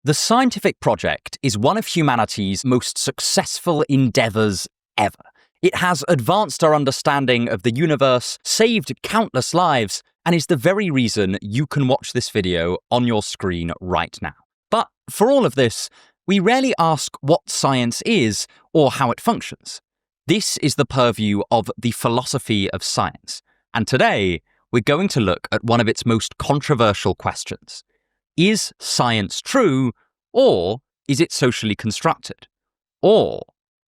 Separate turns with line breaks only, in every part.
The scientific project is one of humanity's most successful endeavors ever. It has advanced our understanding of the universe, saved countless lives, and is the very reason you can watch this video on your screen right now. But for all of this, we rarely ask what science is or how it functions. This is the purview of the philosophy of science, and today we're going to look at one of its most controversial questions. Is science true, or is it socially constructed? Or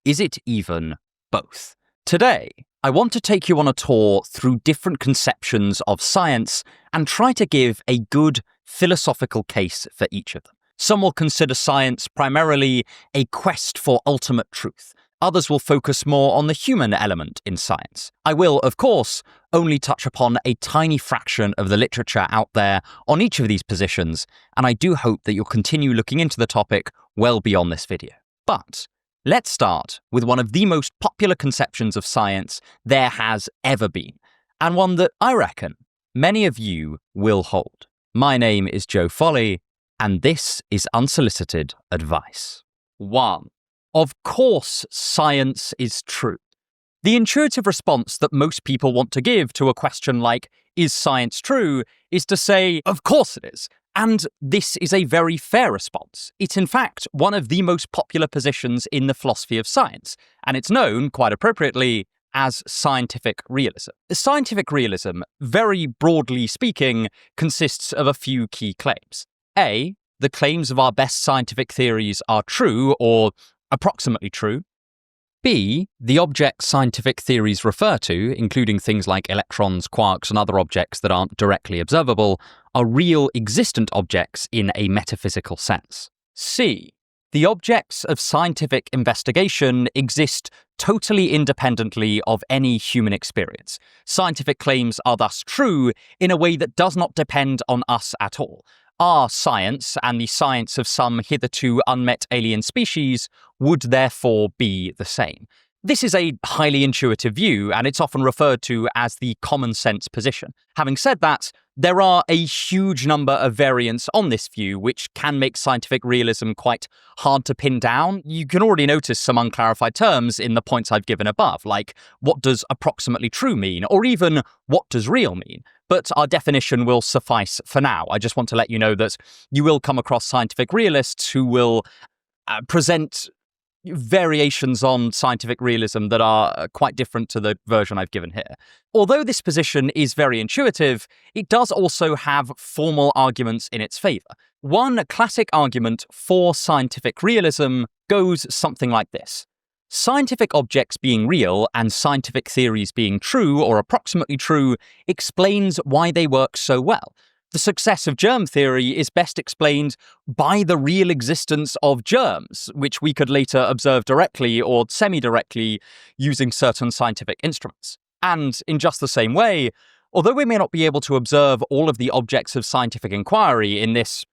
is it even both? Today, I want to take you on a tour through different conceptions of science and try to give a good philosophical case for each of them. Some will consider science primarily a quest for ultimate truth. Others will focus more on the human element in science. I will, of course, only touch upon a tiny fraction of the literature out there on each of these positions, and I do hope that you'll continue looking into the topic well beyond this video. But let's start with one of the most popular conceptions of science there has ever been, and one that I reckon many of you will hold. My name is Joe Foley, and this is Unsolicited Advice. 1. Of course, science is true. The intuitive response that most people want to give to a question like, is science true, is to say, of course it is. And this is a very fair response. It's in fact one of the most popular positions in the philosophy of science, and it's known, quite appropriately, as scientific realism. Scientific realism, very broadly speaking, consists of a few key claims. A, the claims of our best scientific theories are true, or approximately true. B, the objects scientific theories refer to, including things like electrons, quarks, and other objects that aren't directly observable, are real existent objects in a metaphysical sense. C, the objects of scientific investigation exist totally independently of any human experience. Scientific claims are thus true in a way that does not depend on us at all. Our science, and the science of some hitherto unmet alien species, would therefore be the same. This is a highly intuitive view, and it's often referred to as the common sense position. Having said that, there are a huge number of variants on this view, which can make scientific realism quite hard to pin down. You can already notice some unclarified terms in the points I've given above, like what does approximately true mean, or even what does real mean? But our definition will suffice for now. I just want to let you know that you will come across scientific realists who will present variations on scientific realism that are quite different to the version I've given here. Although this position is very intuitive, it does also have formal arguments in its favour. One classic argument for scientific realism goes something like this. Scientific objects being real and scientific theories being true or approximately true explains why they work so well. The success of germ theory is best explained by the real existence of germs, which we could later observe directly or semi-directly using certain scientific instruments. And in just the same way, although we may not be able to observe all of the objects of scientific inquiry in this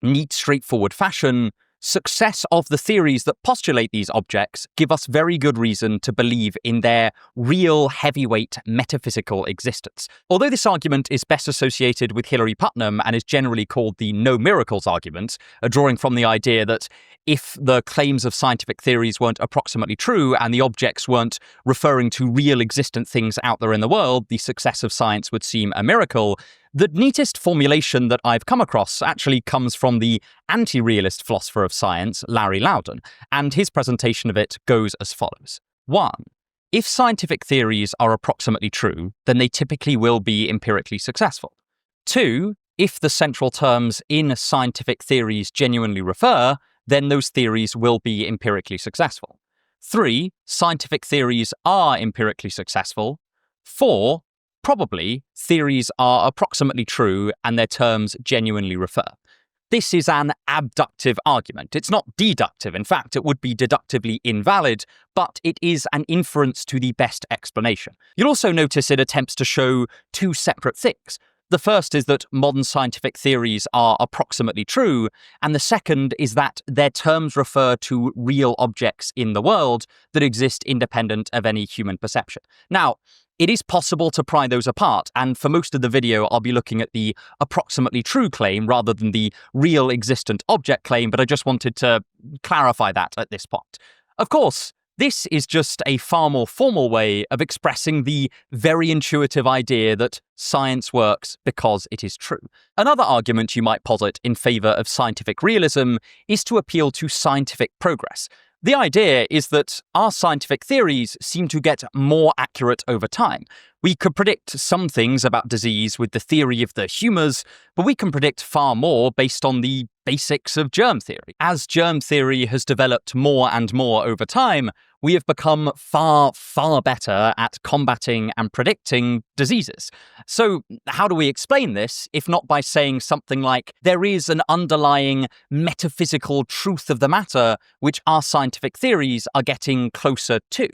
neat, straightforward fashion, success of the theories that postulate these objects give us very good reason to believe in their real heavyweight metaphysical existence. Although this argument is best associated with Hilary Putnam and is generally called the no miracles argument, drawing from the idea that if the claims of scientific theories weren't approximately true and the objects weren't referring to real existent things out there in the world, the success of science would seem a miracle. The neatest formulation that I've come across actually comes from the anti-realist philosopher of science, Larry Loudon, and his presentation of it goes as follows. 1. If scientific theories are approximately true, then they typically will be empirically successful. 2. If the central terms in scientific theories genuinely refer, then those theories will be empirically successful. 3. Scientific theories are empirically successful. 4. Probably, theories are approximately true and their terms genuinely refer. This is an abductive argument. It's not deductive. In fact, it would be deductively invalid, but it is an inference to the best explanation. You'll also notice it attempts to show two separate things. The first is that modern scientific theories are approximately true, and the second is that their terms refer to real objects in the world that exist independent of any human perception. Now, it is possible to pry those apart, and for most of the video I'll be looking at the approximately true claim rather than the real existent object claim, but I just wanted to clarify that at this point. Of course, this is just a far more formal way of expressing the very intuitive idea that science works because it is true. Another argument you might posit in favour of scientific realism is to appeal to scientific progress. The idea is that our scientific theories seem to get more accurate over time. We could predict some things about disease with the theory of the humours, but we can predict far more based on the basics of germ theory. As germ theory has developed more and more over time, we have become far, far better at combating and predicting diseases. So how do we explain this, if not by saying something like, there is an underlying metaphysical truth of the matter which our scientific theories are getting closer to?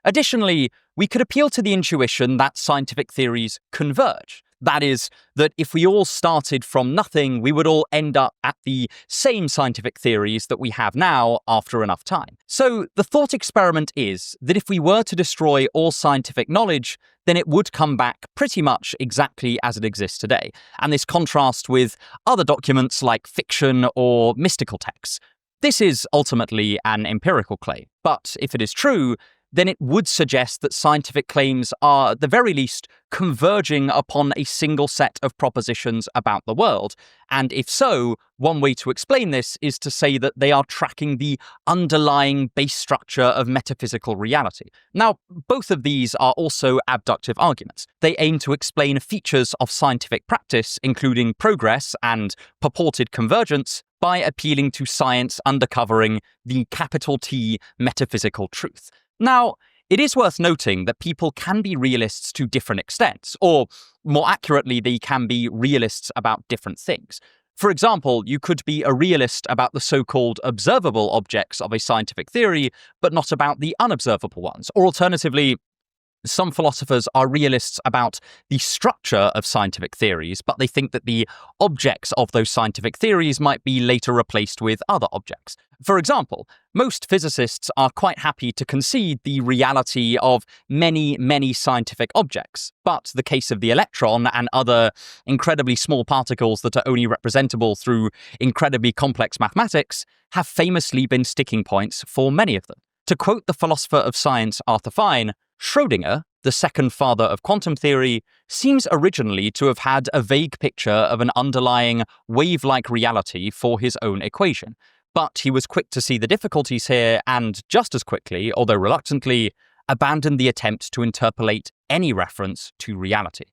Additionally, we could appeal to the intuition that scientific theories converge. That is, that if we all started from nothing, we would all end up at the same scientific theories that we have now after enough time. So the thought experiment is that if we were to destroy all scientific knowledge, then it would come back pretty much exactly as it exists today. And this contrasts with other documents like fiction or mystical texts. This is ultimately an empirical claim, but if it is true, then it would suggest that scientific claims are, at the very least, converging upon a single set of propositions about the world. And if so, one way to explain this is to say that they are tracking the underlying base structure of metaphysical reality. Now, both of these are also abductive arguments. They aim to explain features of scientific practice, including progress and purported convergence, by appealing to science uncovering the capital T metaphysical truth. Now, it is worth noting that people can be realists to different extents, or more accurately, they can be realists about different things. For example, you could be a realist about the so-called observable objects of a scientific theory, but not about the unobservable ones. Or alternatively, some philosophers are realists about the structure of scientific theories, but they think that the objects of those scientific theories might be later replaced with other objects. For example, most physicists are quite happy to concede the reality of many, many scientific objects, but the case of the electron and other incredibly small particles that are only representable through incredibly complex mathematics have famously been sticking points for many of them. To quote the philosopher of science Arthur Fine, Schrödinger, the second father of quantum theory, seems originally to have had a vague picture of an underlying wave-like reality for his own equation. But he was quick to see the difficulties here and, just as quickly, although reluctantly, abandoned the attempt to interpolate any reference to reality.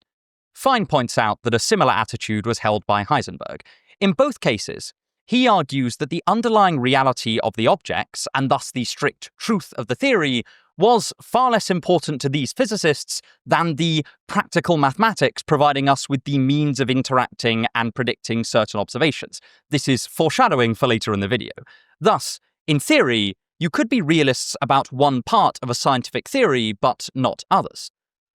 Fine points out that a similar attitude was held by Heisenberg. In both cases, he argues that the underlying reality of the objects, and thus the strict truth of the theory, was far less important to these physicists than the practical mathematics providing us with the means of interacting and predicting certain observations. This is foreshadowing for later in the video. Thus, in theory, you could be realists about one part of a scientific theory, but not others.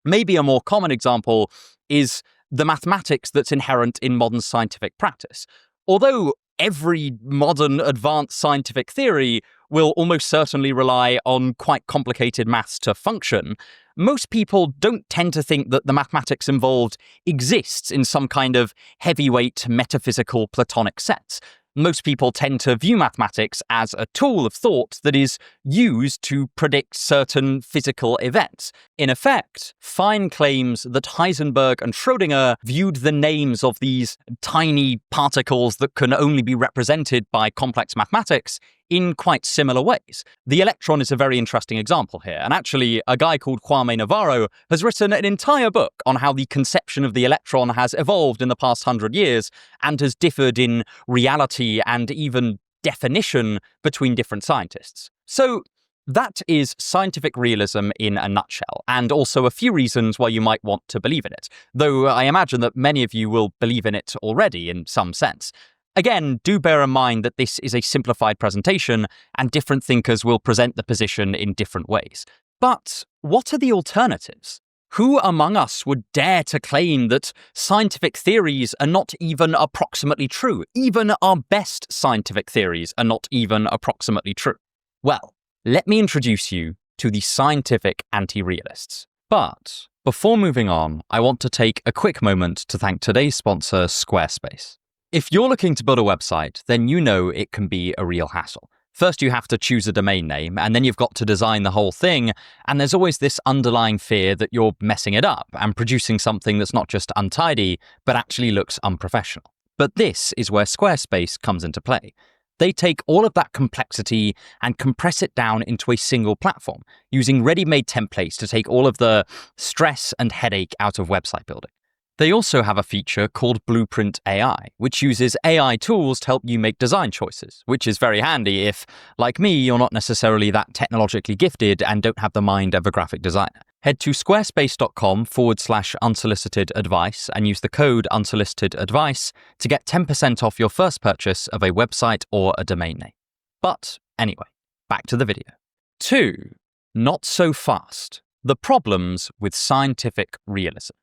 Maybe a more common example is the mathematics that's inherent in modern scientific practice. Although every modern advanced scientific theory will almost certainly rely on quite complicated maths to function, most people don't tend to think that the mathematics involved exists in some kind of heavyweight metaphysical Platonic sense. Most people tend to view mathematics as a tool of thought that is used to predict certain physical events. In effect, Fine claims that Heisenberg and Schrödinger viewed the names of these tiny particles that can only be represented by complex mathematics in quite similar ways. The electron is a very interesting example here, and actually a guy called Kwame Navarro has written an entire book on how the conception of the electron has evolved in the past 100 years and has differed in reality and even definition between different scientists. So that is scientific realism in a nutshell, and also a few reasons why you might want to believe in it, though I imagine that many of you will believe in it already in some sense. Again, do bear in mind that this is a simplified presentation and different thinkers will present the position in different ways. But what are the alternatives? Who among us would dare to claim that scientific theories are not even approximately true? Even our best scientific theories are not even approximately true. Well, let me introduce you to the scientific anti-realists. But Before moving on, I want to take a quick moment to thank today's sponsor, Squarespace. If you're looking to build a website, then you know it can be a real hassle. First, you have to choose a domain name, and then you've got to design the whole thing, and there's always this underlying fear that you're messing it up and producing something that's not just untidy, but actually looks unprofessional. But this is where Squarespace comes into play. They take all of that complexity and compress it down into a single platform, using ready-made templates to take all of the stress and headache out of website building. They also have a feature called Blueprint AI, which uses AI tools to help you make design choices, which is very handy if, like me, you're not necessarily that technologically gifted and don't have the mind of a graphic designer. Head to squarespace.com/unsolicited advice and use the code unsolicited advice to get 10% off your first purchase of a website or a domain name. But anyway, back to the video. 2. Not so fast. The problems with scientific realism.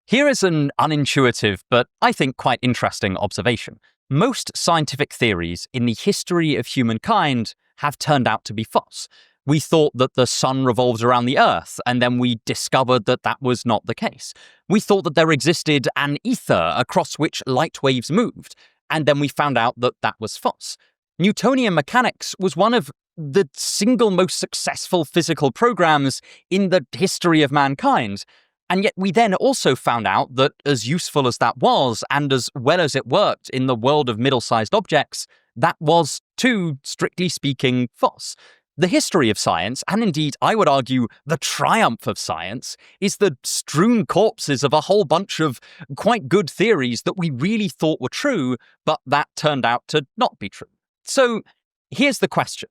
Here is an unintuitive, but I think quite interesting observation. Most scientific theories in the history of humankind have turned out to be false. We thought that the sun revolves around the Earth, and then we discovered that that was not the case. We thought that there existed an ether across which light waves moved, and then we found out that that was false. Newtonian mechanics was one of the single most successful physical programs in the history of mankind. And yet we then also found out that as useful as that was, and as well as it worked in the world of middle-sized objects, that was, too, strictly speaking, false. The history of science, and indeed, I would argue, the triumph of science, is the strewn corpses of a whole bunch of quite good theories that we really thought were true, but that turned out to not be true. So here's the question.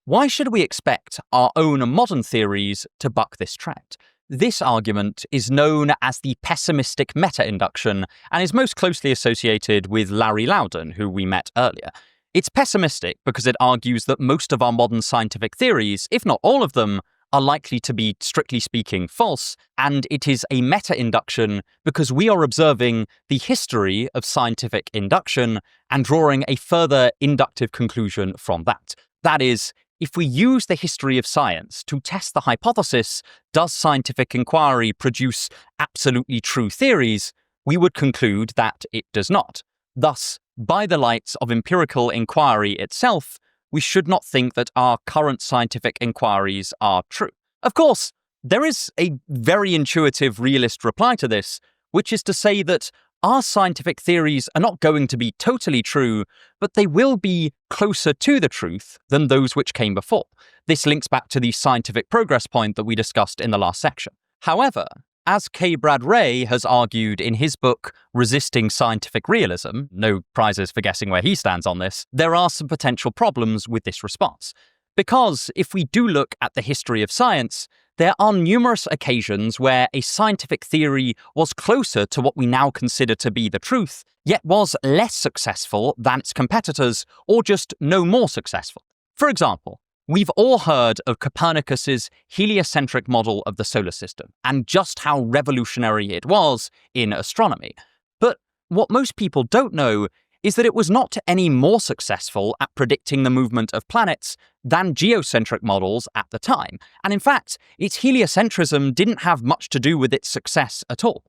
Why should we expect our own modern theories to buck this trend? This argument is known as the pessimistic meta-induction and is most closely associated with Larry Loudon, who we met earlier. It's pessimistic because it argues that most of our modern scientific theories, if not all of them, are likely to be, strictly speaking, false, and it is a meta-induction because we are observing the history of scientific induction and drawing a further inductive conclusion from that. That is, if we use the history of science to test the hypothesis, does scientific inquiry produce absolutely true theories, we would conclude that it does not. Thus, by the lights of empirical inquiry itself, we should not think that our current scientific inquiries are true. Of course, there is a very intuitive realist reply to this, which is to say that our scientific theories are not going to be totally true, but they will be closer to the truth than those which came before. This links back to the scientific progress point that we discussed in the last section. However, as K. Brad Ray has argued in his book, Resisting Scientific Realism, no prizes for guessing where he stands on this, there are some potential problems with this response. Because if we do look at the history of science, there are numerous occasions where a scientific theory was closer to what we now consider to be the truth, yet was less successful than its competitors, or just no more successful. For example, we've all heard of Copernicus's heliocentric model of the solar system, and just how revolutionary it was in astronomy. But what most people don't know is that it was not any more successful at predicting the movement of planets than geocentric models at the time. And in fact, its heliocentrism didn't have much to do with its success at all.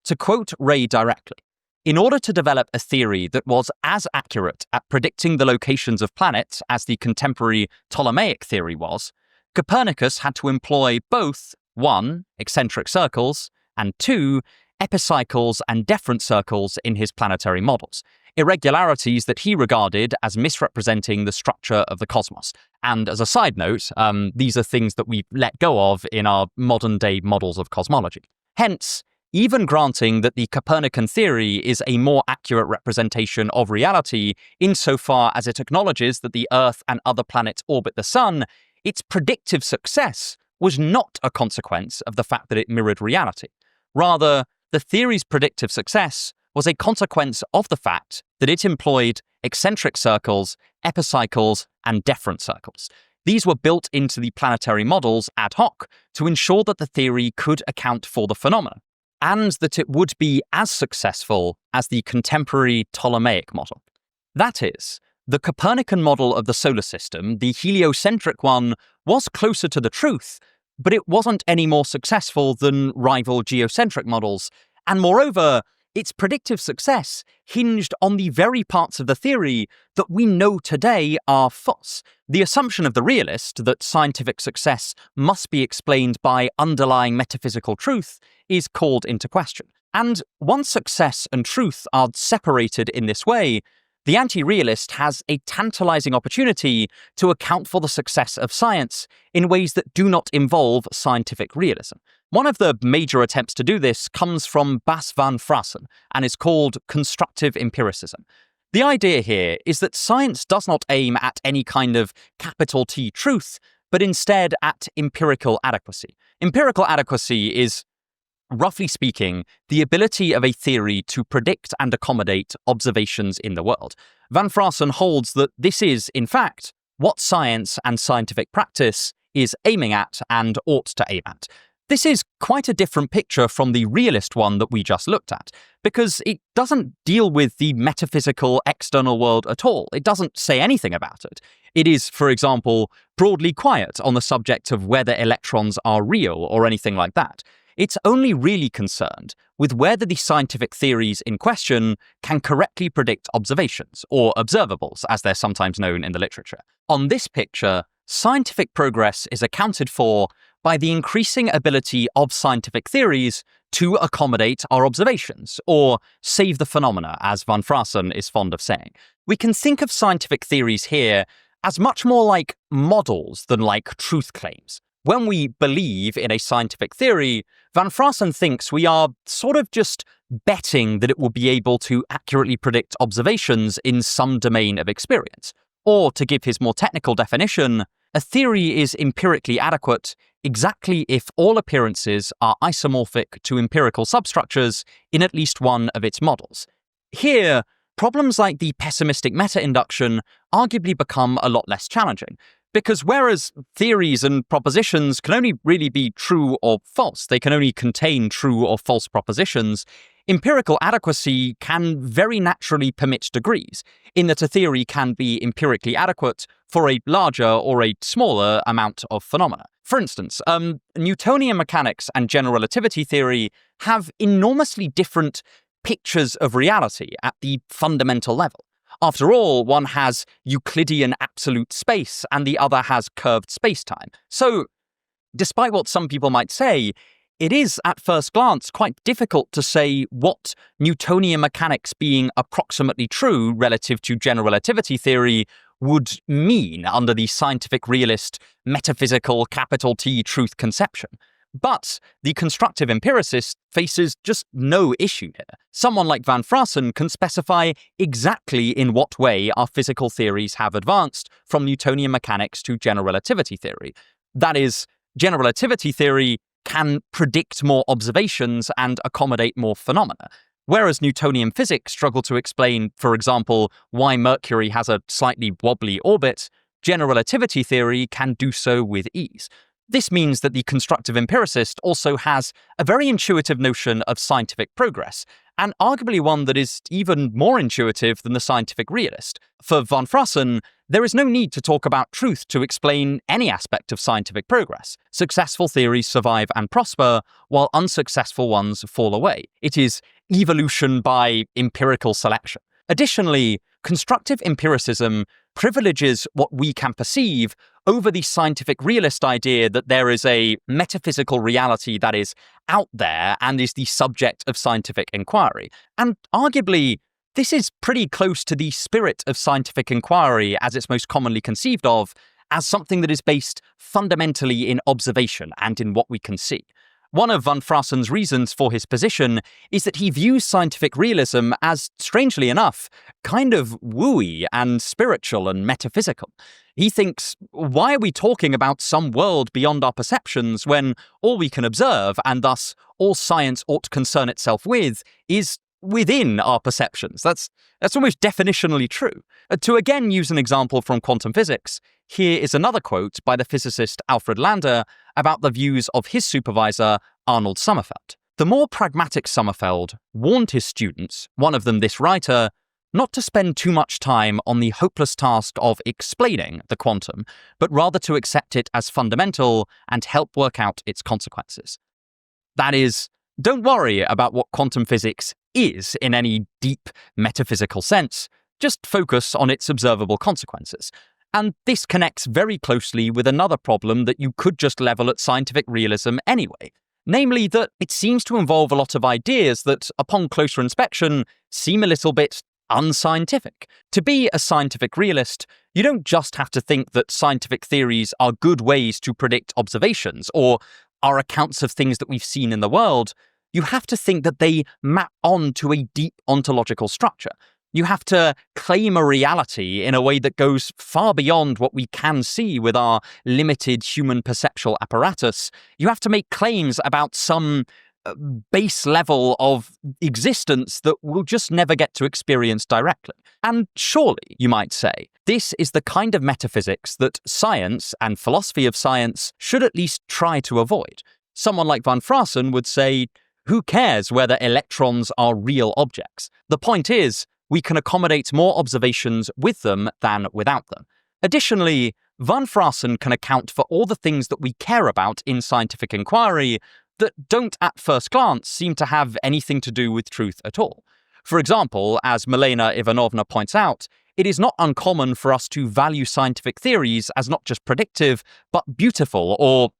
To quote Ray directly, in order to develop a theory that was as accurate at predicting the locations of planets as the contemporary Ptolemaic theory was, Copernicus had to employ both, 1, eccentric circles, and 2, epicycles and deferent circles in his planetary models, irregularities that he regarded as misrepresenting the structure of the cosmos. And as a side note, these are things that we've let go of in our modern-day models of cosmology. Hence, even granting that the Copernican theory is a more accurate representation of reality insofar as it acknowledges that the Earth and other planets orbit the Sun, its predictive success was not a consequence of the fact that it mirrored reality. Rather, the theory's predictive success was a consequence of the fact that it employed eccentric circles, epicycles, and deferent circles. These were built into the planetary models ad hoc to ensure that the theory could account for the phenomena, and that it would be as successful as the contemporary Ptolemaic model. That is, the Copernican model of the solar system, the heliocentric one, was closer to the truth, but it wasn't any more successful than rival geocentric models. And moreover, its predictive success hinged on the very parts of the theory that we know today are false. The assumption of the realist that scientific success must be explained by underlying metaphysical truth is called into question. And once success and truth are separated in this way, the anti-realist has a tantalizing opportunity to account for the success of science in ways that do not involve scientific realism. One of the major attempts to do this comes from Bas van Fraassen and is called constructive empiricism. The idea here is that science does not aim at any kind of capital T truth, but instead at empirical adequacy. Empirical adequacy is, roughly speaking, the ability of a theory to predict and accommodate observations in the world. Van Fraassen holds that this is, in fact, what science and scientific practice is aiming at and ought to aim at. This is quite a different picture from the realist one that we just looked at, because it doesn't deal with the metaphysical external world at all. It doesn't say anything about it. It is, for example, broadly quiet on the subject of whether electrons are real or anything like that. It's only really concerned with whether the scientific theories in question can correctly predict observations, or observables, as they're sometimes known in the literature. On this picture, scientific progress is accounted for by the increasing ability of scientific theories to accommodate our observations, or save the phenomena, as Van Fraassen is fond of saying. We can think of scientific theories here as much more like models than like truth claims. When we believe in a scientific theory, Van Fraassen thinks we are sort of just betting that it will be able to accurately predict observations in some domain of experience. Or, to give his more technical definition, a theory is empirically adequate exactly if all appearances are isomorphic to empirical substructures in at least one of its models. Here, problems like the pessimistic meta-induction arguably become a lot less challenging, because whereas theories and propositions can only really be true or false, they can only contain true or false propositions, empirical adequacy can very naturally permit degrees, in that a theory can be empirically adequate for a larger or a smaller amount of phenomena. For instance, Newtonian mechanics and general relativity theory have enormously different pictures of reality at the fundamental level. After all, one has Euclidean absolute space and the other has curved spacetime. So, despite what some people might say, it is, at first glance, quite difficult to say what Newtonian mechanics being approximately true relative to general relativity theory would mean under the scientific realist metaphysical capital T truth conception. But the constructive empiricist faces just no issue here. Someone like Van Fraassen can specify exactly in what way our physical theories have advanced from Newtonian mechanics to general relativity theory. That is, general relativity theory can predict more observations and accommodate more phenomena. Whereas Newtonian physics struggle to explain, for example, why Mercury has a slightly wobbly orbit, general relativity theory can do so with ease. This means that the constructive empiricist also has a very intuitive notion of scientific progress, and arguably one that is even more intuitive than the scientific realist. For Van Fraassen, there is no need to talk about truth to explain any aspect of scientific progress. Successful theories survive and prosper, while unsuccessful ones fall away. It is evolution by empirical selection. Additionally, constructive empiricism privileges what we can perceive over the scientific realist idea that there is a metaphysical reality that is out there and is the subject of scientific inquiry. And arguably, this is pretty close to the spirit of scientific inquiry as it's most commonly conceived of, as something that is based fundamentally in observation and in what we can see. One of Van Fraassen's reasons for his position is that he views scientific realism as, strangely enough, kind of wooey and spiritual and metaphysical. He thinks, why are we talking about some world beyond our perceptions when all we can observe, and thus all science ought to concern itself with, is within our perceptions? That's almost definitionally true. To again use an example from quantum physics, here is another quote by the physicist Alfred Lander about the views of his supervisor, Arnold Sommerfeld. The more pragmatic Sommerfeld warned his students, one of them this writer, not to spend too much time on the hopeless task of explaining the quantum, but rather to accept it as fundamental and help work out its consequences. That is, don't worry about what quantum physics is in any deep metaphysical sense, just focus on its observable consequences. And this connects very closely with another problem that you could just level at scientific realism anyway. Namely that it seems to involve a lot of ideas that, upon closer inspection, seem a little bit unscientific. To be a scientific realist, you don't just have to think that scientific theories are good ways to predict observations or are accounts of things that we've seen in the world. You have to think that they map onto a deep ontological structure. You have to claim a reality in a way that goes far beyond what we can see with our limited human perceptual apparatus. You have to make claims about some base level of existence that we'll just never get to experience directly. And surely, you might say, this is the kind of metaphysics that science and philosophy of science should at least try to avoid. Someone like van Fraassen would say, who cares whether electrons are real objects? The point is, we can accommodate more observations with them than without them. Additionally, van Fraassen can account for all the things that we care about in scientific inquiry that don't at first glance seem to have anything to do with truth at all. For example, as Milena Ivanovna points out, it is not uncommon for us to value scientific theories as not just predictive, but beautiful or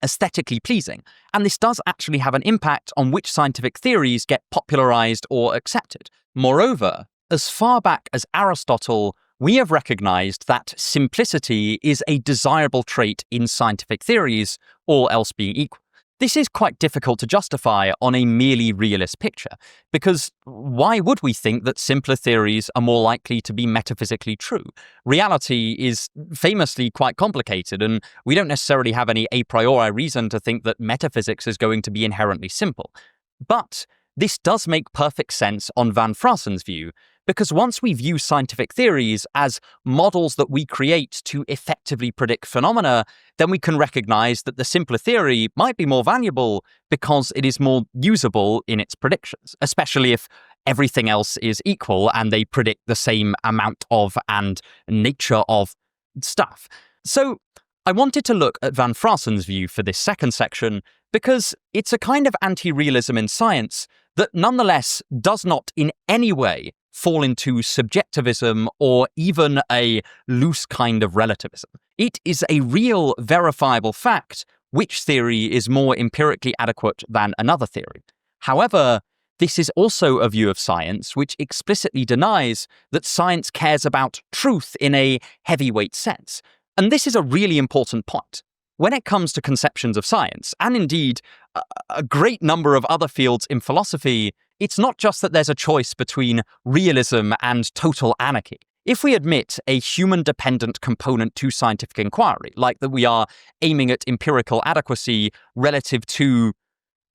aesthetically pleasing. And this does actually have an impact on which scientific theories get popularized or accepted. Moreover, as far back as Aristotle, we have recognized that simplicity is a desirable trait in scientific theories, all else being equal. This is quite difficult to justify on a merely realist picture, because why would we think that simpler theories are more likely to be metaphysically true? Reality is famously quite complicated, and we don't necessarily have any a priori reason to think that metaphysics is going to be inherently simple. But this does make perfect sense on van Fraassen's view, because once we view scientific theories as models that we create to effectively predict phenomena, then we can recognize that the simpler theory might be more valuable because it is more usable in its predictions, especially if everything else is equal and they predict the same amount of and nature of stuff. So I wanted to look at van Fraassen's view for this second section because it's a kind of anti-realism in science that nonetheless does not in any way fall into subjectivism or even a loose kind of relativism. It is a real, verifiable fact which theory is more empirically adequate than another theory. However, this is also a view of science which explicitly denies that science cares about truth in a heavyweight sense. And this is a really important point. When it comes to conceptions of science, and indeed a great number of other fields in philosophy, it's not just that there's a choice between realism and total anarchy. If we admit a human-dependent component to scientific inquiry, like that we are aiming at empirical adequacy relative to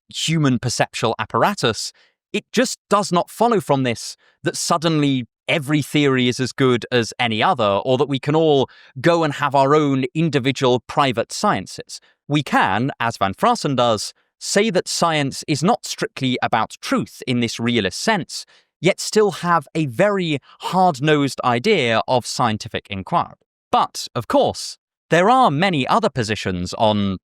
human perceptual apparatus, it just does not follow from this that suddenly every theory is as good as any other, or that we can all go and have our own individual private sciences. We can, as van Fraassen does, say that science is not strictly about truth in this realist sense, yet still have a very hard-nosed idea of scientific inquiry. But, of course, there are many other positions on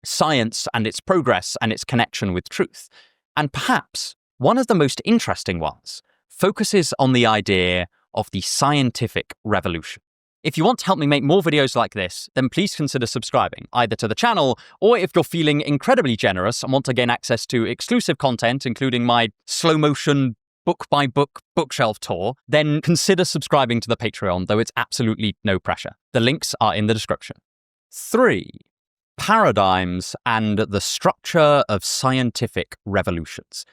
science and its progress and its connection with truth. And perhaps one of the most interesting ones focuses on the idea of the scientific revolution. If you want to help me make more videos like this, then please consider subscribing, either to the channel, or if you're feeling incredibly generous and want to gain access to exclusive content, including my slow-motion, book-by-book bookshelf tour, then consider subscribing to the Patreon, though it's absolutely no pressure. The links are in the description. 3. Paradigms and the structure of scientific revolutions.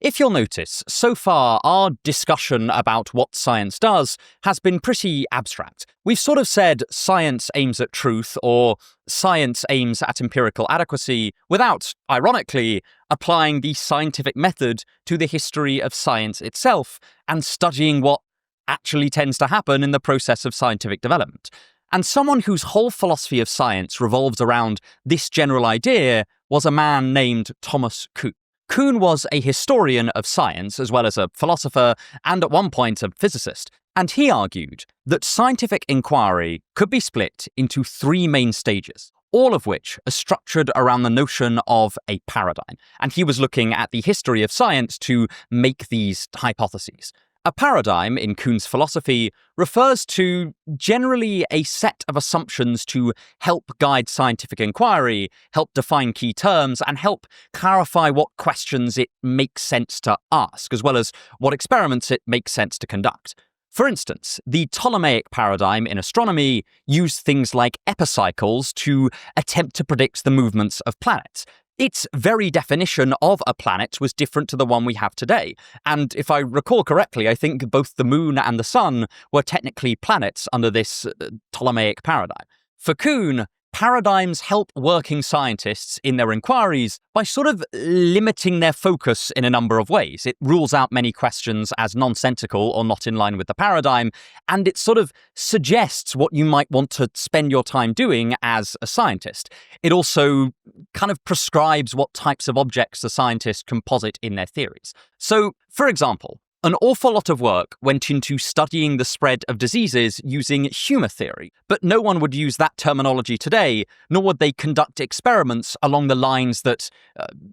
If you'll notice, so far our discussion about what science does has been pretty abstract. We've sort of said science aims at truth or science aims at empirical adequacy without, ironically, applying the scientific method to the history of science itself and studying what actually tends to happen in the process of scientific development. And someone whose whole philosophy of science revolves around this general idea was a man named Thomas Kuhn. Kuhn was a historian of science as well as a philosopher and at one point a physicist, and he argued that scientific inquiry could be split into three main stages, all of which are structured around the notion of a paradigm. And he was looking at the history of science to make these hypotheses. A paradigm, in Kuhn's philosophy, refers to generally a set of assumptions to help guide scientific inquiry, help define key terms, and help clarify what questions it makes sense to ask, as well as what experiments it makes sense to conduct. For instance, the Ptolemaic paradigm in astronomy used things like epicycles to attempt to predict the movements of planets. Its very definition of a planet was different to the one we have today. And if I recall correctly, I think both the moon and the sun were technically planets under this Ptolemaic paradigm. For Kuhn, paradigms help working scientists in their inquiries by sort of limiting their focus in a number of ways. It rules out many questions as nonsensical or not in line with the paradigm, and it sort of suggests what you might want to spend your time doing as a scientist. It also kind of prescribes what types of objects the scientist can posit in their theories. So, for example, an awful lot of work went into studying the spread of diseases using humour theory, but no one would use that terminology today, nor would they conduct experiments along the lines that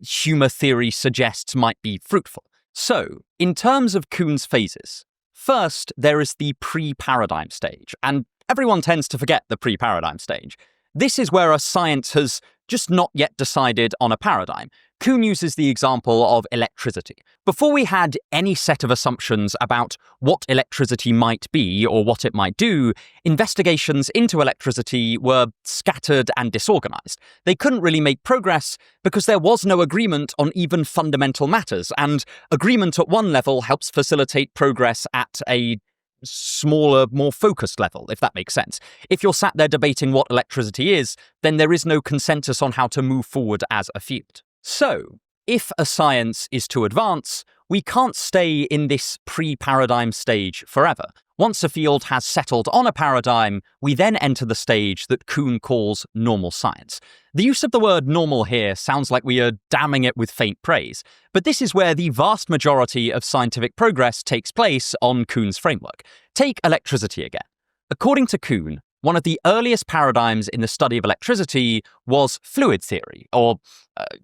humour theory suggests might be fruitful. So, in terms of Kuhn's phases, first there is the pre-paradigm stage, and everyone tends to forget the pre-paradigm stage. This is where a science has just not yet decided on a paradigm. Kuhn uses the example of electricity. Before we had any set of assumptions about what electricity might be or what it might do, investigations into electricity were scattered and disorganized. They couldn't really make progress because there was no agreement on even fundamental matters, and agreement at one level helps facilitate progress at a smaller, more focused level, if that makes sense. If you're sat there debating what electricity is, then there is no consensus on how to move forward as a field. So, if a science is to advance, we can't stay in this pre-paradigm stage forever. Once a field has settled on a paradigm, we then enter the stage that Kuhn calls normal science. The use of the word normal here sounds like we are damning it with faint praise, but this is where the vast majority of scientific progress takes place on Kuhn's framework. Take electricity again. According to Kuhn, one of the earliest paradigms in the study of electricity was fluid theory, or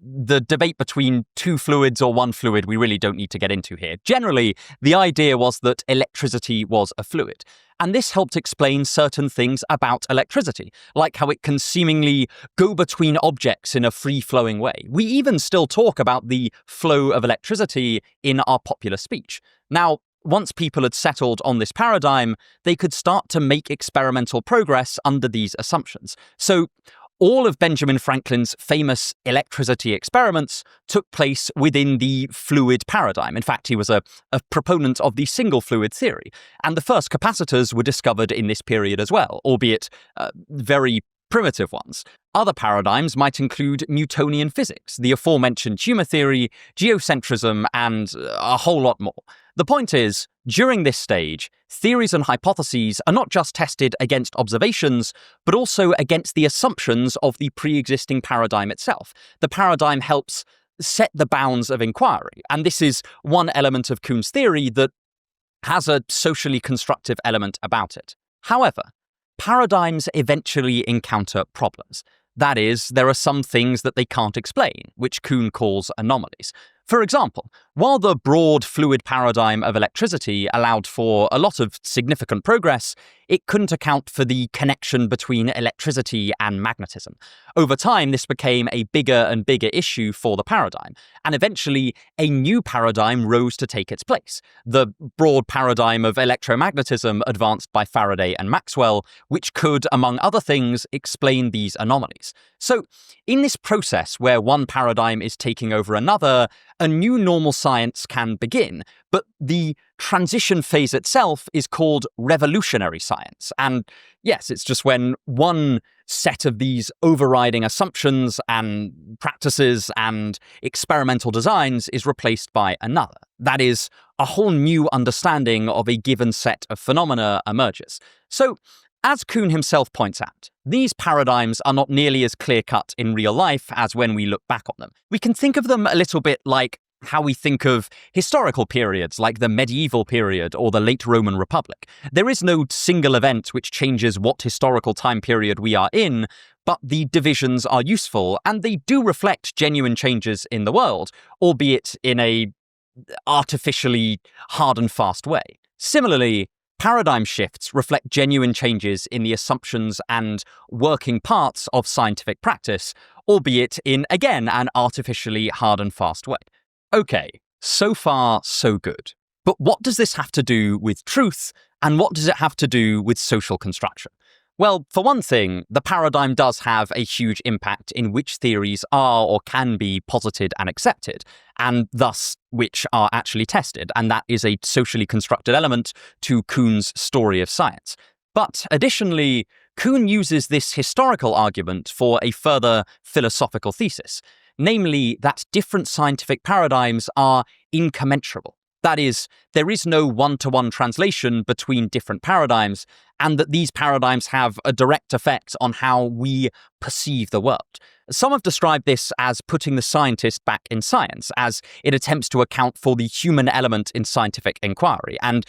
the debate between two fluids or one fluid we really don't need to get into here. Generally, the idea was that electricity was a fluid, and this helped explain certain things about electricity, like how it can seemingly go between objects in a free-flowing way. We even still talk about the flow of electricity in our popular speech. Now, once people had settled on this paradigm, they could start to make experimental progress under these assumptions. So, all of Benjamin Franklin's famous electricity experiments took place within the fluid paradigm. In fact, he was a proponent of the single fluid theory. And the first capacitors were discovered in this period as well, albeit very primitive ones. Other paradigms might include Newtonian physics, the aforementioned humour theory, geocentrism, and a whole lot more. The point is, during this stage, theories and hypotheses are not just tested against observations, but also against the assumptions of the pre-existing paradigm itself. The paradigm helps set the bounds of inquiry, and this is one element of Kuhn's theory that has a socially constructive element about it. However, paradigms eventually encounter problems. That is, there are some things that they can't explain, which Kuhn calls anomalies. For example, while the broad fluid paradigm of electricity allowed for a lot of significant progress, it couldn't account for the connection between electricity and magnetism. Over time, this became a bigger and bigger issue for the paradigm, and eventually a new paradigm rose to take its place. The broad paradigm of electromagnetism advanced by Faraday and Maxwell, which could, among other things, explain these anomalies. So, in this process where one paradigm is taking over another, a new normal science can begin, but the transition phase itself is called revolutionary science. And yes, it's just when one set of these overriding assumptions and practices and experimental designs is replaced by another. That is, a whole new understanding of a given set of phenomena emerges. So, As Kuhn himself points out, these paradigms are not nearly as clear-cut in real life as when we look back on them. We can think of them a little bit like how we think of historical periods like the medieval period or the late Roman Republic. There is no single event which changes what historical time period we are in, but the divisions are useful and they do reflect genuine changes in the world, albeit in a artificially hard and fast way. Similarly, paradigm shifts reflect genuine changes in the assumptions and working parts of scientific practice, albeit in, again, an artificially hard and fast way. Okay, so far, so good. But what does this have to do with truth, and what does it have to do with social construction? Well, for one thing, the paradigm does have a huge impact in which theories are or can be posited and accepted, and thus which are actually tested, and that is a socially constructed element to Kuhn's story of science. But additionally, Kuhn uses this historical argument for a further philosophical thesis, namely that different scientific paradigms are incommensurable. That is, there is no one-to-one translation between different paradigms, and that these paradigms have a direct effect on how we perceive the world. Some have described this as putting the scientist back in science, as it attempts to account for the human element in scientific inquiry, and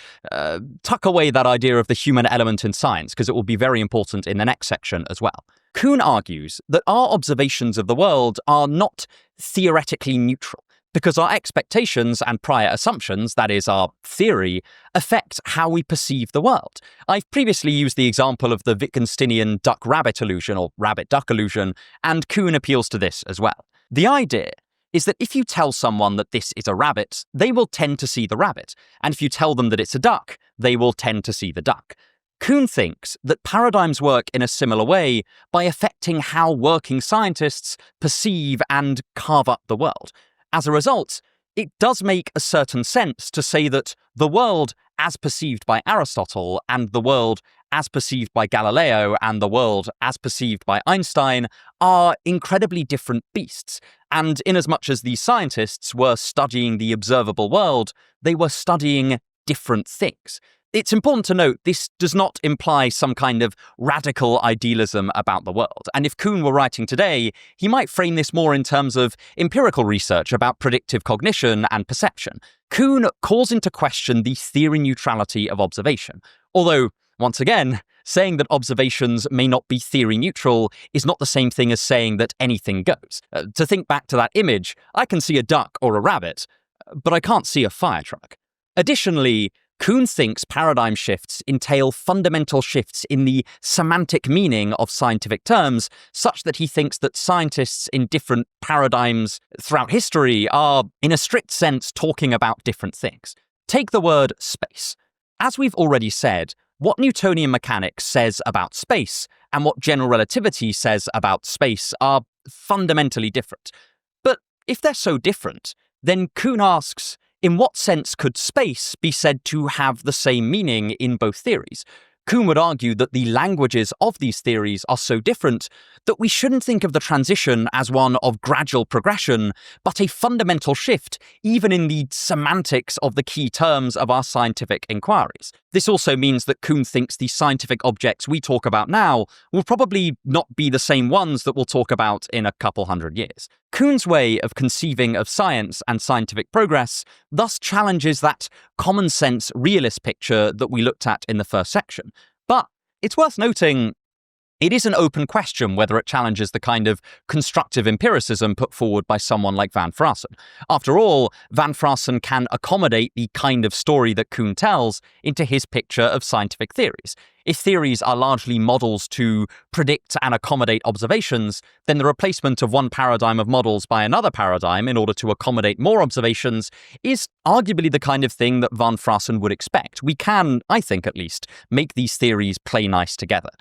tuck away that idea of the human element in science, because it will be very important in the next section as well. Kuhn argues that our observations of the world are not theoretically neutral, because our expectations and prior assumptions, that is, our theory, affect how we perceive the world. I've previously used the example of the Wittgensteinian duck-rabbit illusion, or rabbit-duck illusion, and Kuhn appeals to this as well. The idea is that if you tell someone that this is a rabbit, they will tend to see the rabbit, and if you tell them that it's a duck, they will tend to see the duck. Kuhn thinks that paradigms work in a similar way by affecting how working scientists perceive and carve up the world. As a result, it does make a certain sense to say that the world as perceived by Aristotle and the world as perceived by Galileo and the world as perceived by Einstein are incredibly different beasts. And inasmuch as these scientists were studying the observable world, they were studying different things. It's important to note this does not imply some kind of radical idealism about the world. And if Kuhn were writing today, he might frame this more in terms of empirical research about predictive cognition and perception. Kuhn calls into question the theory neutrality of observation. Although, once again, saying that observations may not be theory neutral is not the same thing as saying that anything goes. To think back to that image, I can see a duck or a rabbit, but I can't see a fire truck. Additionally, Kuhn thinks paradigm shifts entail fundamental shifts in the semantic meaning of scientific terms, such that he thinks that scientists in different paradigms throughout history are, in a strict sense, talking about different things. Take the word space. As we've already said, what Newtonian mechanics says about space and what general relativity says about space are fundamentally different. But if they're so different, then Kuhn asks, in what sense could space be said to have the same meaning in both theories? Kuhn would argue that the languages of these theories are so different that we shouldn't think of the transition as one of gradual progression, but a fundamental shift even in the semantics of the key terms of our scientific inquiries. This also means that Kuhn thinks the scientific objects we talk about now will probably not be the same ones that we'll talk about in a couple hundred years. Kuhn's way of conceiving of science and scientific progress thus challenges that common sense realist picture that we looked at in the first section. But it's worth noting it is an open question whether it challenges the kind of constructive empiricism put forward by someone like Van Fraassen. After all, Van Fraassen can accommodate the kind of story that Kuhn tells into his picture of scientific theories. If theories are largely models to predict and accommodate observations, then the replacement of one paradigm of models by another paradigm in order to accommodate more observations is arguably the kind of thing that Van Fraassen would expect. We can, I think at least, make these theories play nice together.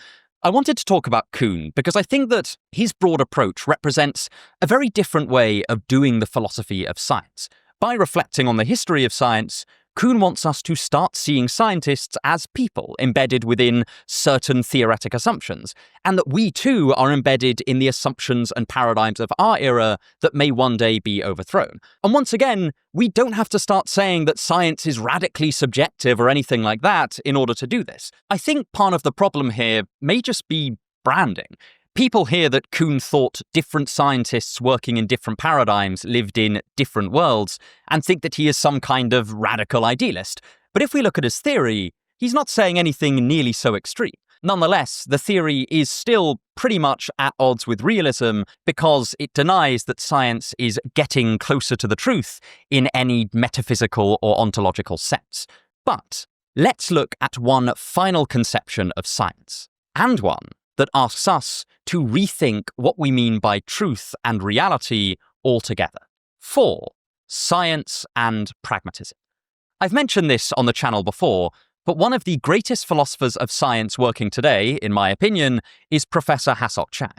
I wanted to talk about Kuhn because I think that his broad approach represents a very different way of doing the philosophy of science. By reflecting on the history of science, Kuhn wants us to start seeing scientists as people embedded within certain theoretic assumptions, and that we too are embedded in the assumptions and paradigms of our era that may one day be overthrown. And once again, we don't have to start saying that science is radically subjective or anything like that in order to do this. I think part of the problem here may just be branding. People hear that Kuhn thought different scientists working in different paradigms lived in different worlds and think that he is some kind of radical idealist. But if we look at his theory, he's not saying anything nearly so extreme. Nonetheless, the theory is still pretty much at odds with realism because it denies that science is getting closer to the truth in any metaphysical or ontological sense. But let's look at one final conception of science, and one that asks us to rethink what we mean by truth and reality altogether. 4. Science and pragmatism. I've mentioned this on the channel before, but one of the greatest philosophers of science working today, in my opinion, is Professor Hasok Chang.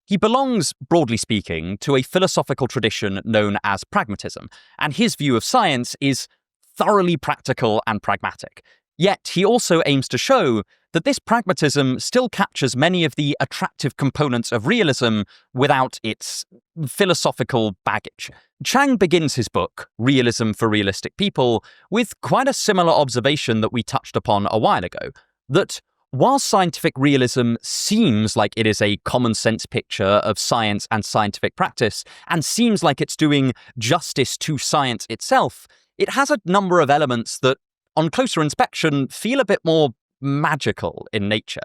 He belongs, broadly speaking, to a philosophical tradition known as pragmatism, and his view of science is thoroughly practical and pragmatic. Yet he also aims to show that this pragmatism still captures many of the attractive components of realism without its philosophical baggage. Chang begins his book, Realism for Realistic People, with quite a similar observation that we touched upon a while ago, that while scientific realism seems like it is a common sense picture of science and scientific practice, and seems like it's doing justice to science itself, it has a number of elements that, on closer inspection, feel a bit more magical in nature.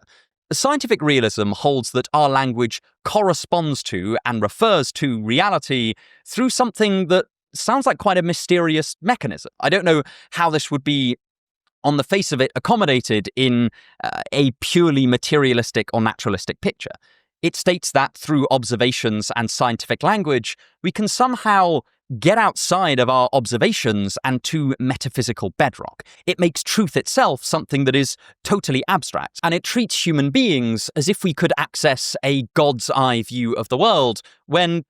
Scientific realism holds that our language corresponds to and refers to reality through something that sounds like quite a mysterious mechanism. I don't know how this would be, on the face of it, accommodated in a purely materialistic or naturalistic picture. It states that through observations and scientific language, we can somehow get outside of our observations and to metaphysical bedrock. It makes truth itself something that is totally abstract, and it treats human beings as if we could access a God's eye view of the world when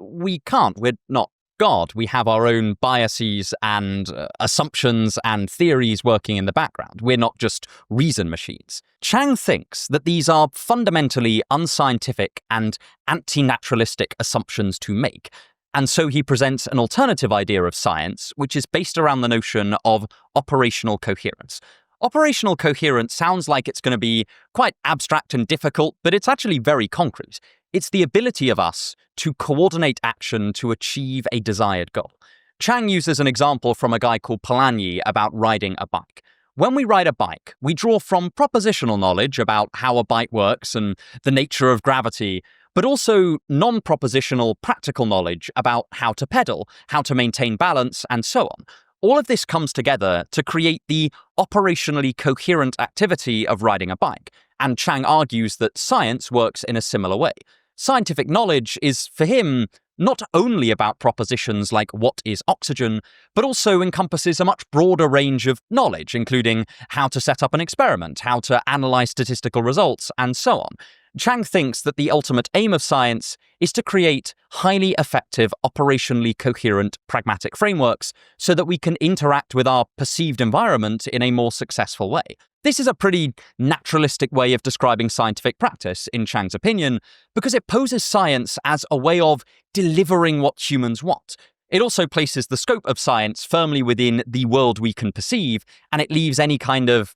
we can't. We're not God. We have our own biases and assumptions and theories working in the background. We're not just reason machines. Chang thinks that these are fundamentally unscientific and anti-naturalistic assumptions to make. And so he presents an alternative idea of science, which is based around the notion of operational coherence. Operational coherence sounds like it's going to be quite abstract and difficult, but it's actually very concrete. It's the ability of us to coordinate action to achieve a desired goal. Chang uses an example from a guy called Polanyi about riding a bike. When we ride a bike, we draw from propositional knowledge about how a bike works and the nature of gravity, but also non-propositional practical knowledge about how to pedal, how to maintain balance, and so on. All of this comes together to create the operationally coherent activity of riding a bike, and Chang argues that science works in a similar way. Scientific knowledge is, for him, not only about propositions like what is oxygen, but also encompasses a much broader range of knowledge, including how to set up an experiment, how to analyze statistical results, and so on. Chang thinks that the ultimate aim of science is to create highly effective, operationally coherent, pragmatic frameworks so that we can interact with our perceived environment in a more successful way. This is a pretty naturalistic way of describing scientific practice, in Chang's opinion, because it poses science as a way of delivering what humans want. It also places the scope of science firmly within the world we can perceive, and it leaves any kind of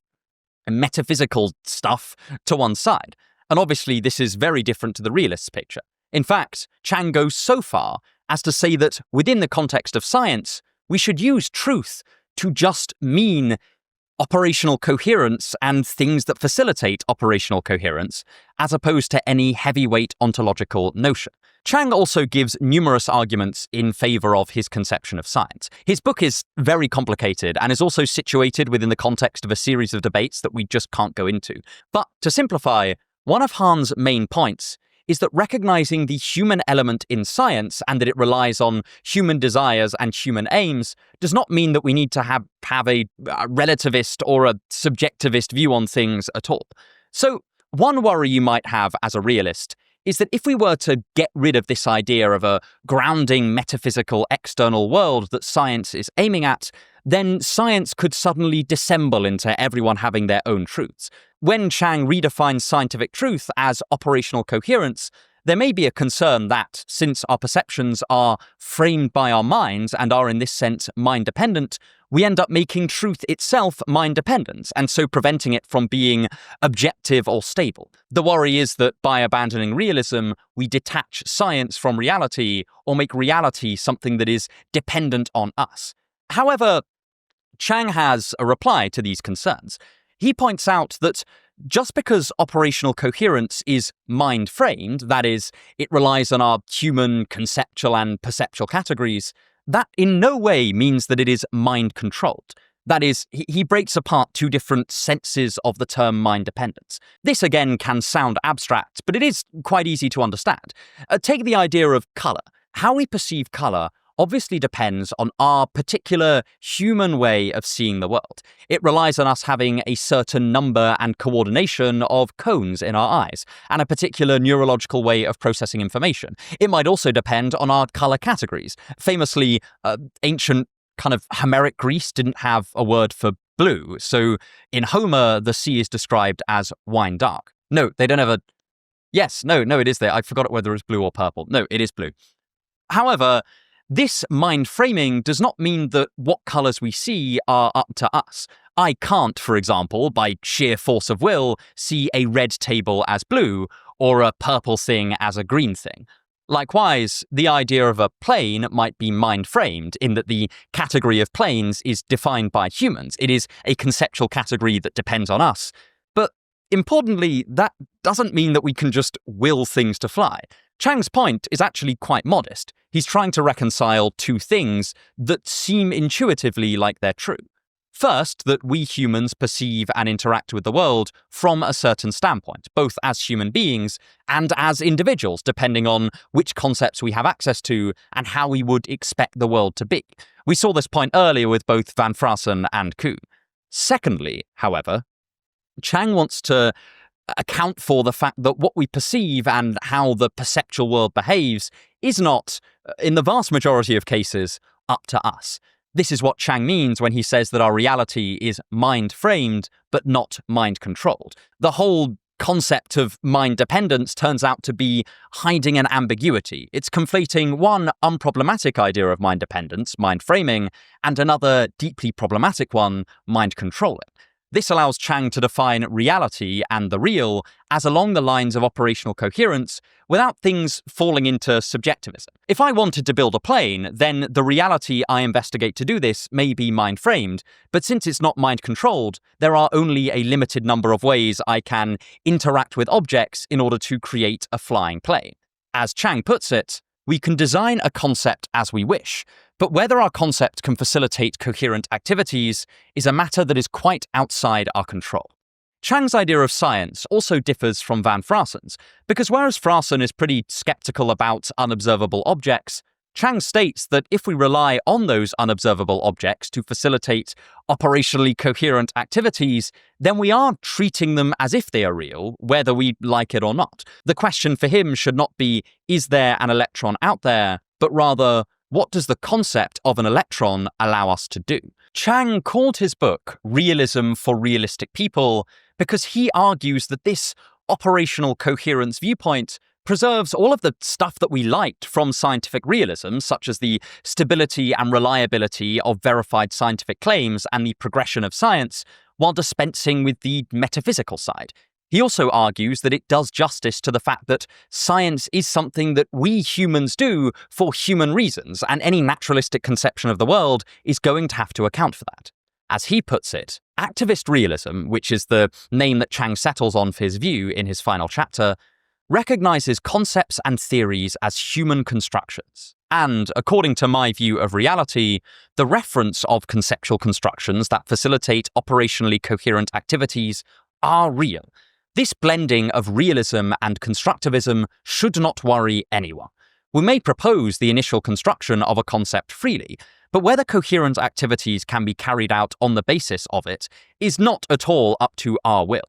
metaphysical stuff to one side. And obviously, this is very different to the realist's picture. In fact, Chang goes so far as to say that within the context of science, we should use truth to just mean operational coherence and things that facilitate operational coherence, as opposed to any heavyweight ontological notion. Chang also gives numerous arguments in favor of his conception of science. His book is very complicated and is also situated within the context of a series of debates that we just can't go into. But to simplify, one of Hahn's main points is that recognizing the human element in science and that it relies on human desires and human aims does not mean that we need to have a relativist or a subjectivist view on things at all. So one worry you might have as a realist is that if we were to get rid of this idea of a grounding metaphysical external world that science is aiming at, then science could suddenly dissemble into everyone having their own truths. When Chang redefines scientific truth as operational coherence, there may be a concern that, since our perceptions are framed by our minds and are in this sense mind-dependent, we end up making truth itself mind-dependent, and so preventing it from being objective or stable. The worry is that by abandoning realism, we detach science from reality or make reality something that is dependent on us. However, Chang has a reply to these concerns. He points out that just because operational coherence is mind-framed, that is, it relies on our human conceptual and perceptual categories, that in no way means that it is mind-controlled. That is, he breaks apart two different senses of the term mind-dependence. This again can sound abstract, but it is quite easy to understand. Take the idea of colour. How we perceive colour obviously depends on our particular human way of seeing the world. It relies on us having a certain number and coordination of cones in our eyes, and a particular neurological way of processing information. It might also depend on our colour categories. Famously, ancient kind of Homeric Greece didn't have a word for blue, so in Homer, the sea is described as wine dark. No, they don't have a... Yes, no, it is there. I forgot whether it's blue or purple. No, it is blue. However, this mind framing does not mean that what colours we see are up to us. I can't, for example, by sheer force of will, see a red table as blue or a purple thing as a green thing. Likewise, the idea of a plane might be mind-framed in that the category of planes is defined by humans. It is a conceptual category that depends on us. But importantly, that doesn't mean that we can just will things to fly. Chang's point is actually quite modest. He's trying to reconcile two things that seem intuitively like they're true. First, that we humans perceive and interact with the world from a certain standpoint, both as human beings and as individuals, depending on which concepts we have access to and how we would expect the world to be. We saw this point earlier with both Van Fraassen and Kuhn. Secondly, however, Chang wants to account for the fact that what we perceive and how the perceptual world behaves is not, in the vast majority of cases, up to us. This is what Chang means when he says that our reality is mind-framed, but not mind-controlled. The whole concept of mind dependence turns out to be hiding an ambiguity. It's conflating one unproblematic idea of mind dependence, mind framing, and another deeply problematic one, mind controlling. This allows Chang to define reality and the real as along the lines of operational coherence without things falling into subjectivism. If I wanted to build a plane, then the reality I investigate to do this may be mind-framed, but since it's not mind-controlled, there are only a limited number of ways I can interact with objects in order to create a flying plane. As Chang puts it, we can design a concept as we wish, but whether our concept can facilitate coherent activities is a matter that is quite outside our control. Chang's idea of science also differs from Van Fraassen's, because whereas Fraassen is pretty skeptical about unobservable objects, Chang states that if we rely on those unobservable objects to facilitate operationally coherent activities, then we are treating them as if they are real, whether we like it or not. The question for him should not be, is there an electron out there, but rather, what does the concept of an electron allow us to do? Chang called his book Realism for Realistic People because he argues that this operational coherence viewpoint preserves all of the stuff that we liked from scientific realism, such as the stability and reliability of verified scientific claims and the progression of science, while dispensing with the metaphysical side. He also argues that it does justice to the fact that science is something that we humans do for human reasons, and any naturalistic conception of the world is going to have to account for that. As he puts it, activist realism, which is the name that Chang settles on for his view in his final chapter, recognizes concepts and theories as human constructions. And, according to my view of reality, the reference of conceptual constructions that facilitate operationally coherent activities are real. This blending of realism and constructivism should not worry anyone. We may propose the initial construction of a concept freely, but whether coherent activities can be carried out on the basis of it is not at all up to our will.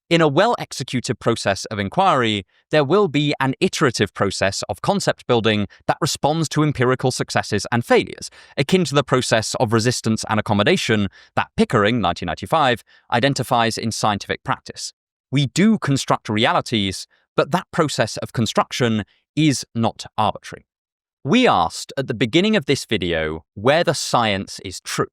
In a well-executed process of inquiry, there will be an iterative process of concept building that responds to empirical successes and failures, akin to the process of resistance and accommodation that Pickering, 1995, identifies in scientific practice. We do construct realities, but that process of construction is not arbitrary. We asked at the beginning of this video where the science is true,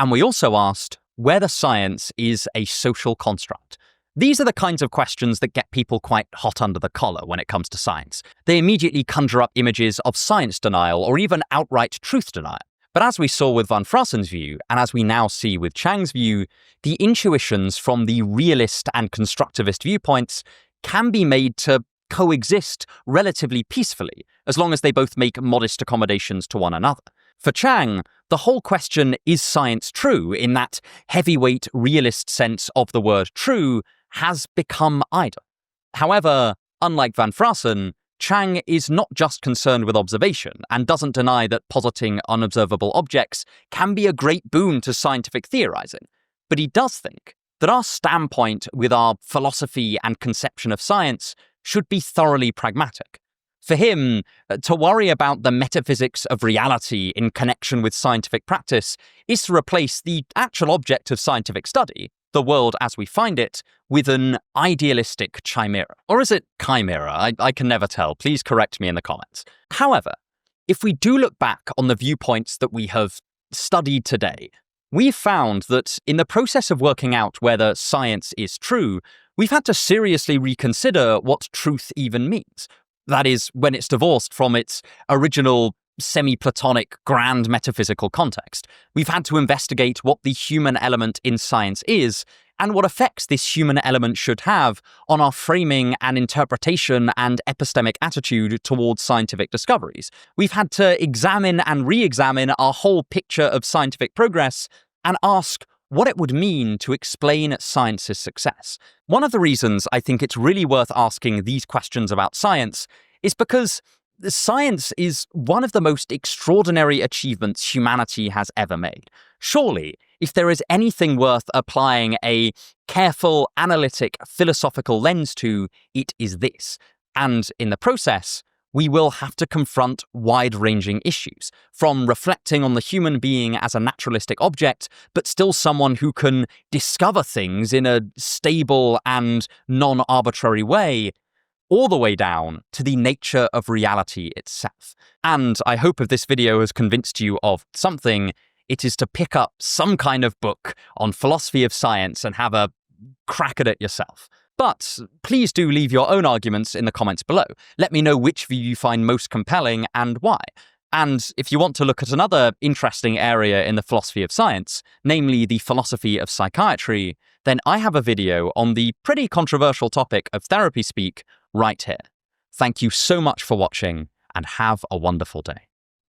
and we also asked where the science is a social construct. These are the kinds of questions that get people quite hot under the collar when it comes to science. They immediately conjure up images of science denial or even outright truth denial. But as we saw with Van Frassen's view, and as we now see with Chang's view, the intuitions from the realist and constructivist viewpoints can be made to coexist relatively peacefully, as long as they both make modest accommodations to one another. For Chang, the whole question, is science true, in that heavyweight realist sense of the word true, has become idle. However, unlike Van Frassen, Chang is not just concerned with observation and doesn't deny that positing unobservable objects can be a great boon to scientific theorizing, but he does think that our standpoint with our philosophy and conception of science should be thoroughly pragmatic. For him, to worry about the metaphysics of reality in connection with scientific practice is to replace the actual object of scientific study, the world as we find it, with an idealistic chimera. Or is it chimera? I can never tell. Please correct me in the comments. However, if we do look back on the viewpoints that we have studied today, we've found that in the process of working out whether science is true, we've had to seriously reconsider what truth even means. That is, when it's divorced from its original semi-Platonic grand metaphysical context. We've had to investigate what the human element in science is and what effects this human element should have on our framing and interpretation and epistemic attitude towards scientific discoveries. We've had to examine and re-examine our whole picture of scientific progress and ask what it would mean to explain science's success. One of the reasons I think it's really worth asking these questions about science is because science is one of the most extraordinary achievements humanity has ever made. Surely, if there is anything worth applying a careful, analytic, philosophical lens to, it is this. And in the process, we will have to confront wide-ranging issues, from reflecting on the human being as a naturalistic object, but still someone who can discover things in a stable and non-arbitrary way, all the way down to the nature of reality itself. And I hope if this video has convinced you of something, it is to pick up some kind of book on philosophy of science and have a crack at it yourself. But please do leave your own arguments in the comments below. Let me know which view you find most compelling and why. And if you want to look at another interesting area in the philosophy of science, namely the philosophy of psychiatry, then I have a video on the pretty controversial topic of therapy speak right here. Thank you so much for watching, and have a wonderful day.